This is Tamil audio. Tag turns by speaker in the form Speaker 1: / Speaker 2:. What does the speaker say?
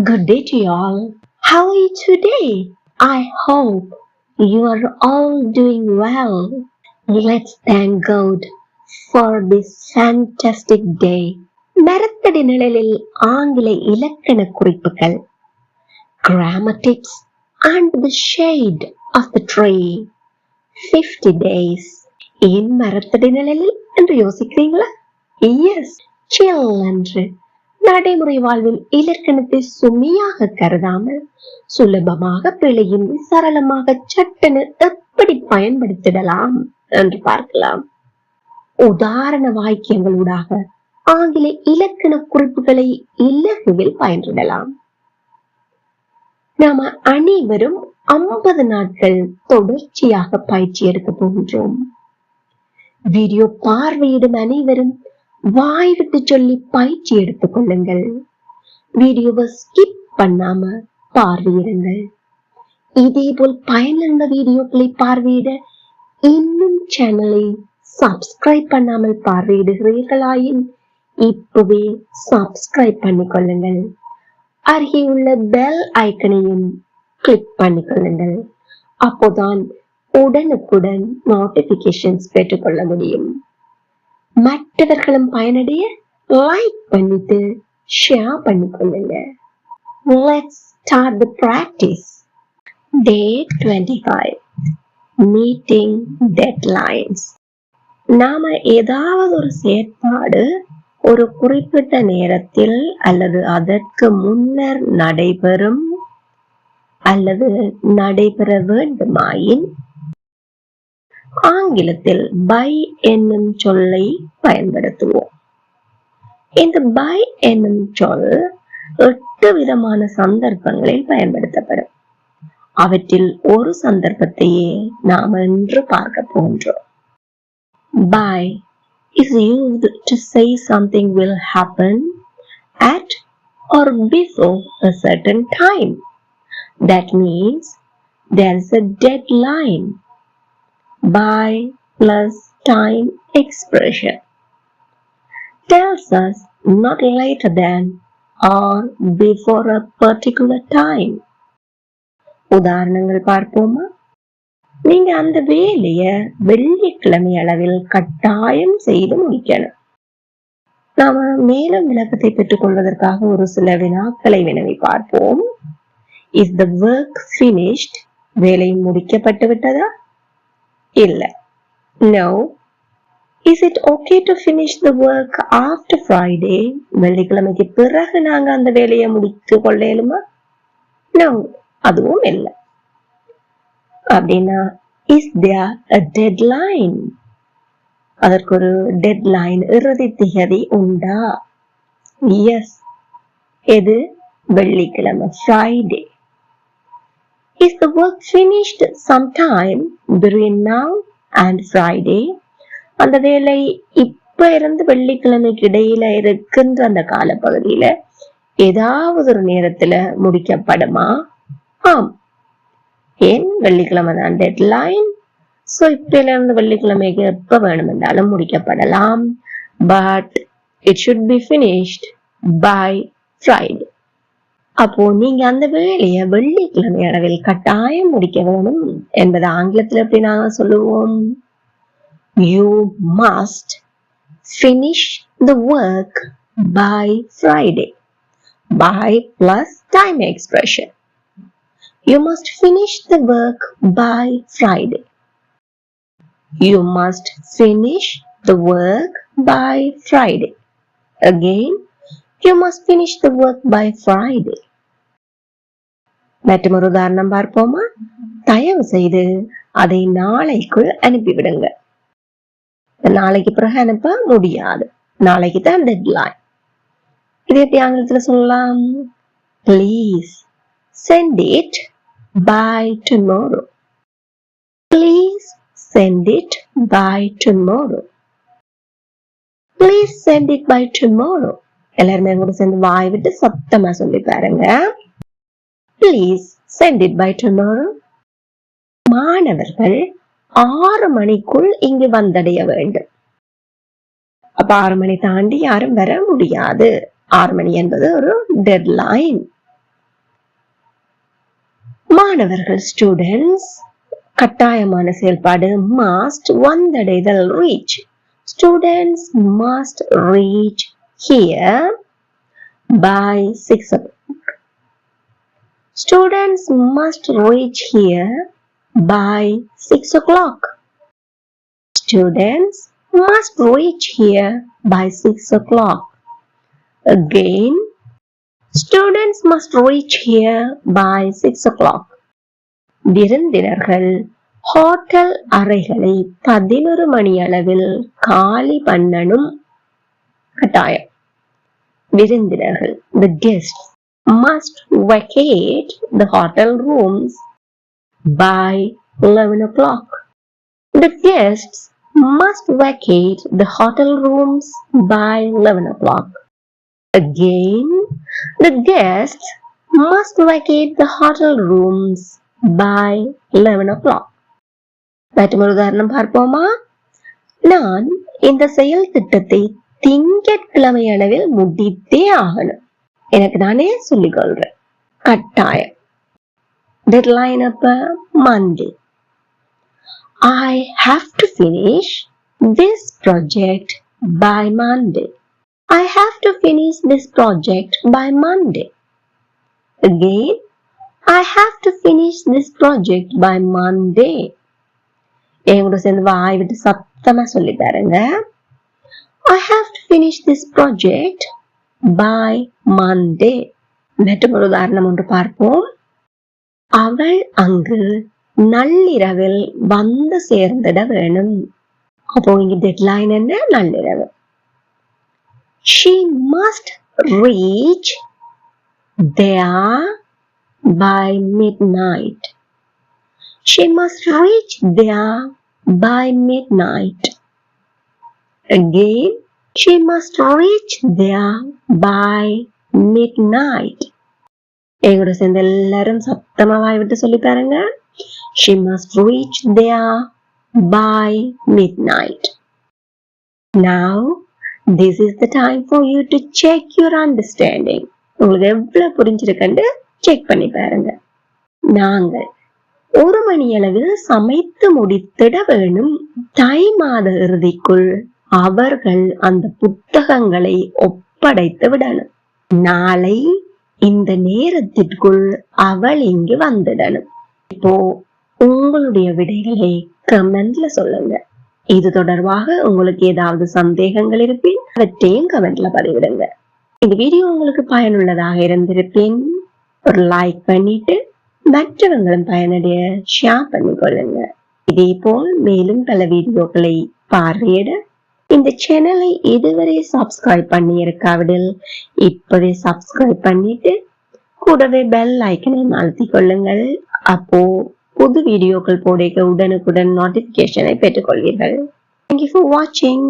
Speaker 1: Good day to you all. How are you today? I hope you are all doing well. Let's thank God for this fantastic day. மரத்தடி நிழலில் ஆங்கில இலக்கண குறிப்புகள், grammar tips and the shade of the tree. 50 days. ஏன் மரத்தடி நிழலில் என்று யோசிக்கிறீங்களா? Yes, chill என்று நடைமுறை வாழ்வில் இலக்கணத்தை சுமையாக கருதாமல் சுலபமாக பிழையின்றி சரளமாக சட்டென எப்படி பயன்படுத்திடலாம் என்று பார்க்கலாம். உதாரண வாக்கியங்களூடாக ஆங்கில இலக்கண குறிப்புகளை இலகுவில் பயன்படலாம். நாம அனைவரும் 50 நாட்கள் தொடர்ச்சியாக பயிற்சி எடுக்க போகின்றோம். வீடியோ பார்வையிடும் அனைவரும் வாய் விட்டு சொல்லி பயிற்சி எடுத்துக் கொள்ளுங்கள். வீடியோவை ஸ்கிப் பண்ணாம பார்வையிடுங்கள். இதேபோல் பயனுள்ள வீடியோக்களை பார்வையிட இன்னும் சேனலை சப்ஸ்கிரைப் பண்ணாமல் பார்வையிடுகிறீர்களாயின் இப்பவே சப்ஸ்கிரைப் பண்ணிக்கொள்ளுங்கள். அருகே உள்ள பெல் ஐக்கனையும் கிளிக் பண்ணிக்கொள்ளுங்கள். அப்போதான் உடனுக்குடன் நோட்டிபிகேஷன்ஸ் பெற்றுக்கொள்ள முடியும். மற்றவர்களும் பயனடைய லைக் பண்ணிட்டு ஷேர் பண்ணிக்கொள்ளுங்க. Let's start the practice. Day 25. Meeting deadlines. நாம ஏதாவது ஒரு செயற்பாடு ஒரு குறிப்பிட்ட நேரத்தில் அல்லது அதற்கு முன்னர் நடைபெறும் அல்லது நடைபெற வேண்டுமாயின் ஆங்கிலத்தில் by என்னும் சொல்லை பயன்படுத்துவோம். இந்த by என்னும் சொல் 8 விதமான சந்தர்ப்பங்களில் பயன்படுத்தப்படும். அவற்றில் ஒரு சந்தர்ப்பத்தையே நாம் இன்று பார்க்க போன்றோம். By is used to say something will happen at or before a certain time. That means there is a deadline. By plus time expression tells us not later than or before a particular time. உதாரணங்கள் பார்ப்போமா? நீங்க அந்த வேலைய வெள்ளிக்கிழமை அளவில் கட்டாயம் செய்து முடிக்கணும். நாம மேலும் விளக்கத்தை பெற்றுக் கொள்வதற்காக ஒரு சில வினாக்களை வினவி பார்ப்போம். Is the work finished? வேலை முடிக்கப்பட்டு விட்டதா? இல்ல. No. Is it okay to finish the work after Friday? வெள்ளிக்கிழமைக்கு பிறகு நாங்க அந்த வேலையை முடித்து கொள்ளலுமா? No. அதுவும் இல்ல. அப்படின்னா is there a deadline? அதற்கு ஒரு டெட்லைன், இறுதி திகதி உண்டா? Yes. எது? வெள்ளிக்கிழமை, Friday. Is the work finished sometime between now and Friday? அந்த வேலை இப்ப இருந்து வெள்ளிக்கிழமைக்கு இடையில இருக்கின்ற அந்த காலப்பகுதியில ஏதாவது ஒரு நேரத்துல முடிக்கப்படுமா? ஆம். ஏன்? வெள்ளிக்கிழமை தான் டெட்லைன். சோ இப்ப இருந்து வெள்ளிக்கிழமைக்கு எப்ப வேணுமென்றாலும் முடிக்கப்படலாம். But it should be finished by Friday. அப்போ நீங்க அந்த வேலைய வெள்ளிக்கிழமை அளவில் கட்டாயம் முடிக்க வேணும் என்பது ஆங்கிலத்தில் எப்படி நாங்க சொல்லுவோம்? You must finish the work by Friday. By plus time expression. You must finish the work by Friday. You must finish the work by Friday. Again, you must finish the work by Friday. மற்றொரு உதாரணம் பார்ப்போமா? தயவு செய்து அதை நாளைக்குள் அனுப்பிவிடுங்க. நாளைக்கு பிறகு அனுப்ப முடியாது. நாளைக்கு தான் டெட்லைன். இது எப்படி ஆங்கிலத்தில் சொல்லலாம்? Please send it by tomorrow. Please send it by tomorrow. Please send it by tomorrow. எல்லாருமே கூட சேர்ந்து வாய் விட்டு சத்தமா சொல்லி பாருங்க. Please send it by tomorrow. மாணவர்கள் 6 மணிக்குள் இங்கு வந்தடைய வேண்டும். அப்ப 6 மணி தாண்டி யாரும் வர முடியாது. 6 மணி என்பது ஒரு டெட்லைன். மாணவர்கள் ஸ்டூடெண்ட்ஸ் கட்டாயமான செயல்பாடு must வந்தடைதல் reach. Students must reach here by 6 o'clock. Students must reach here by 6 o'clock. Students must reach here by 6 o'clock. Again, students must reach here by 6 o'clock. விருந்தினர்கள் ஹோட்டல் அறைகளை 11 மணி அளவில் காலி பண்ணணும் கட்டாயம். விருந்தினர்கள் the guests must vacate the hotel rooms by 11 o'clock. The guests must vacate the hotel rooms by 11 o'clock. Again, the guests must vacate the hotel rooms by 11 o'clock. மற்றொரு உதாரணம் பார்ப்போமா? நான் இந்த செயல் திட்டத்தை திங்கட்கிழமை அளவில் முடித்தே ஆகணும். எனக்கு நானே சொல்லிக் கொள்றேன். கட்டாயம். Deadline அப்ப Monday. I have to finish this project by Monday. I have to finish this project by Monday. Again, I have to finish this project by Monday. எங்கூட சேர்ந்து வாய் விட்டு சத்தமா சொல்லி பாருங்க. I have to finish this project by Monday. மற்றொரு உதாரணம் ஒன்று பார்ப்போம். அவள் அங்கு நள்ளிரவில் வந்து சேர்ந்திட வேணும். அப்போ இங்க டெட்லைன் என்ன? நள்ளிரவு. She must reach there by midnight. She must reach there by midnight. Again, she must reach there by midnight. எங்கூட சேர்ந்து எல்லாரும் சத்தமா வாய் விட்டு சொல்லி பாருங்க. She must reach there by midnight. Now, this is the time for you to check your understanding. உங்களுக்கு எவ்வளவு புரிஞ்சிருக்கண்டு செக் பண்ணி பாருங்க. நாங்கள் 1 மணி அளவில் சமைத்து முடித்திட வேணும். தை மாத இறுதிக்குள் அவர்கள் அந்த புத்தகங்களை ஒப்படைத்து விடணும். நாளை இந்த நேரத்திற்குள் அவள் இங்கு வந்துடணும். இப்போ உங்களுடைய விடைகளை கமெண்ட்ல சொல்லுங்க. இது தொடர்பாக உங்களுக்கு ஏதாவது சந்தேகங்கள் இருப்பின் அவற்றையும் கமெண்ட்ல பதிவிடுங்க. இந்த வீடியோ உங்களுக்கு பயனுள்ளதாக இருந்திருப்பின் ஒரு லைக் பண்ணிட்டு மற்றவங்களும் பயனடைய ஷேர் பண்ணிக்கொள்ளுங்க. இதே போல் மேலும் பல வீடியோக்களை பார்வையிட இந்த சேனலை இதுவரை சப்ஸ்கிரைப் பண்ணி இருக்காவிடில் இப்பவே சப்ஸ்கிரைப் பண்ணிட்டு கூடவே பெல் ஐக்கனை அழுத்திக் கொள்ளுங்கள். அப்போ புது வீடியோக்கள் போட உடனுக்குடன் நோட்டிபிகேஷனை பெற்றுக்கொள்வீர்கள். Thank you for watching.